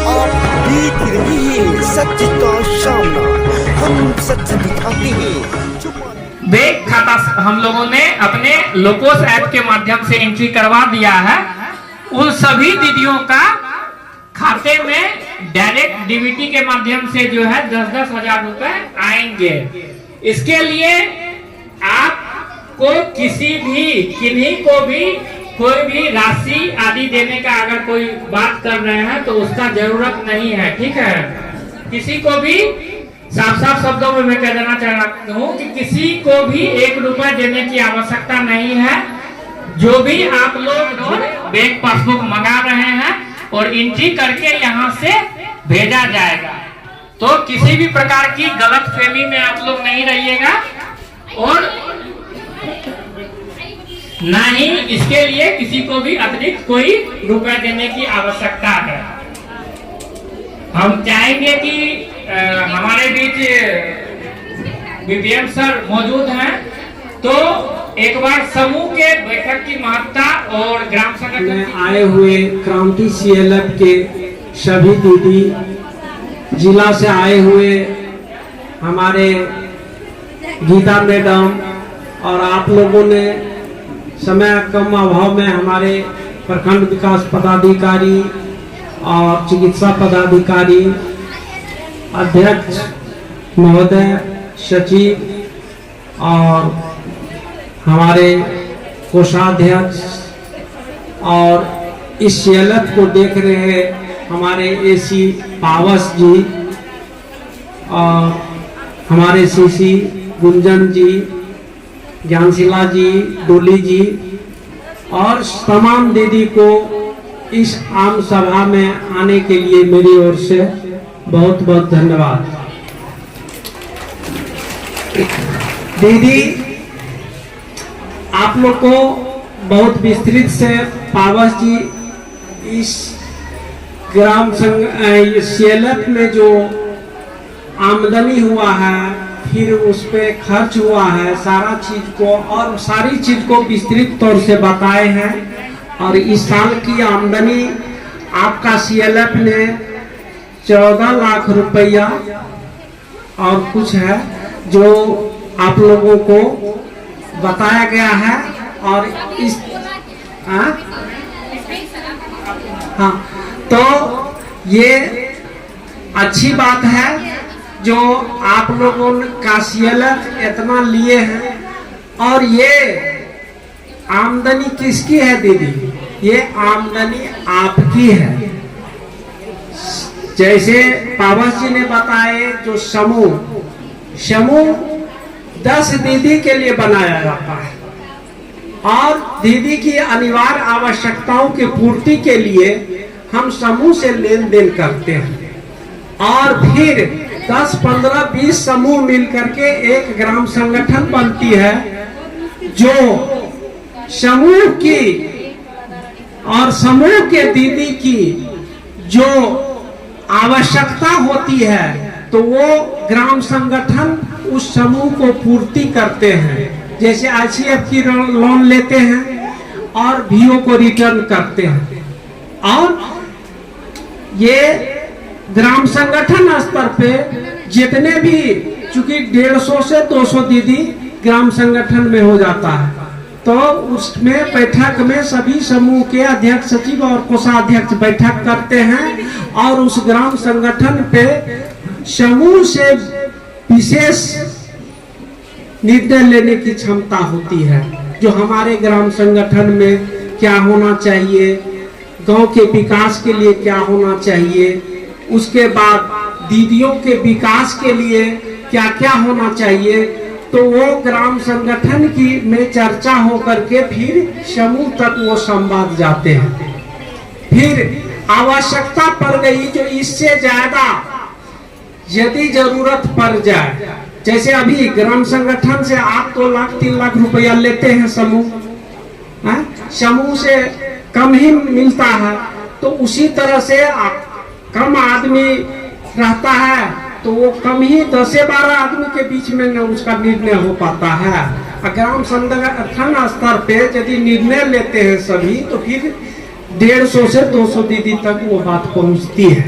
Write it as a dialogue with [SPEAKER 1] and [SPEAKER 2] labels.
[SPEAKER 1] आप देख रहे हैं सच का सामना, हम सच दिखाते हैं।
[SPEAKER 2] बैंक खाता हम लोगों ने अपने लोकोस ऐप के माध्यम से एंट्री करवा दिया है। उन सभी दीदियों का खाते में डायरेक्ट डीबीटी के माध्यम से जो है 10-10 हजार रुपए आएंगे। इसके लिए आपको किन्हीं को भी कोई भी राशि आदि देने का अगर कोई बात कर रहे हैं तो उसका जरूरत नहीं है, ठीक है। किसी को भी साफ साफ शब्दों में मैं कह देना चाहता हूँ कि किसी को भी 1 रुपए देने की आवश्यकता नहीं है। जो भी आप लोग बैंक पासबुक मंगा रहे हैं और एंट्री करके यहाँ से भेजा जाएगा, तो किसी भी प्रकार की गलतफहमी में आप लोग नहीं रहिएगा और ना ही इसके लिए किसी को भी अतिरिक्त कोई रुपए देने की आवश्यकता है। हम चाहेंगे कि हमारे बीच बीपीएम सर मौजूद हैं, तो एक बार समूह के बैठक की महत्ता और ग्राम संगठन
[SPEAKER 3] में आए हुए क्रांति सीएलएफ के सभी दीदी, जिला से आए हुए हमारे गीता मैडम और आप लोगों ने समय कम अभाव में हमारे प्रखंड विकास पदाधिकारी और चिकित्सा पदाधिकारी, अध्यक्ष महोदय, सचिव और हमारे कोषाध्यक्ष और इस सीएलएफ को देख रहे हमारे एसी पावस जी और हमारे सीसी गुंजन जी, ज्ञानशिला जी, डोली जी और तमाम दीदी को इस आम सभा में आने के लिए मेरी ओर से बहुत बहुत धन्यवाद। दीदी, आप लोग को बहुत विस्तृत से पावस जी इस ग्राम संघ सीएलएफ में जो आमदनी हुआ है, फिर उस पे खर्च हुआ है, सारा चीज को और सारी चीज को विस्तृत तौर से बताए हैं। और इस साल की आमदनी आपका सीएलएफ ने 14 लाख रुपया और कुछ है जो आप लोगों को बताया गया है। और इस हाँ, तो ये अच्छी बात है जो आप लोगों का सीएलएफ इतना लिए हैं। और ये आमदनी किसकी है दीदी? ये आमदनी आपकी है। जैसे पावस जी ने बताए, जो समूह 10 दीदी के लिए बनाया जाता है और दीदी की अनिवार्य आवश्यकताओं की पूर्ति के लिए हम समूह से लेन देन करते हैं और फिर 10, 15, 20 समूह मिलकर के एक ग्राम संगठन बनती है, जो समूह की और समूह के दीदी की जो आवश्यकता होती है तो वो ग्राम संगठन उस समूह को पूर्ति करते हैं। जैसे आईसीएफ की लोन लेते हैं और भीओ को रिटर्न करते हैं। और ये ग्राम संगठन स्तर पे जितने भी, चूंकि 150 से 200 दीदी ग्राम संगठन में हो जाता है, तो उसमें बैठक में सभी समूह के अध्यक्ष, सचिव और कोषाध्यक्ष बैठक करते हैं और उस ग्राम संगठन पे समूह से विशेष निर्णय लेने की क्षमता होती है, जो हमारे ग्राम संगठन में क्या होना चाहिए, गांव के विकास के लिए क्या होना चाहिए, उसके बाद दीदियों के विकास के लिए क्या क्या होना चाहिए, तो वो ग्राम संगठन की में चर्चा होकर के फिर समूह तक वो संवाद जाते हैं। फिर आवश्यकता पड़ गई जो इससे ज्यादा यदि जरूरत पड़ जाए, जैसे अभी ग्राम संगठन से आप 2 लाख 3 लाख रुपया लेते हैं समूह से कम ही मिलता है, तो उसी तरह से कम आदमी रहता है तो वो कम ही 10 से 12 आदमी के बीच में न उसका निर्णय हो पाता है। ग्राम संगठन स्तर पे यदि निर्णय लेते हैं सभी, तो फिर 150 से 200 दीदी तक वो बात पहुंचती है।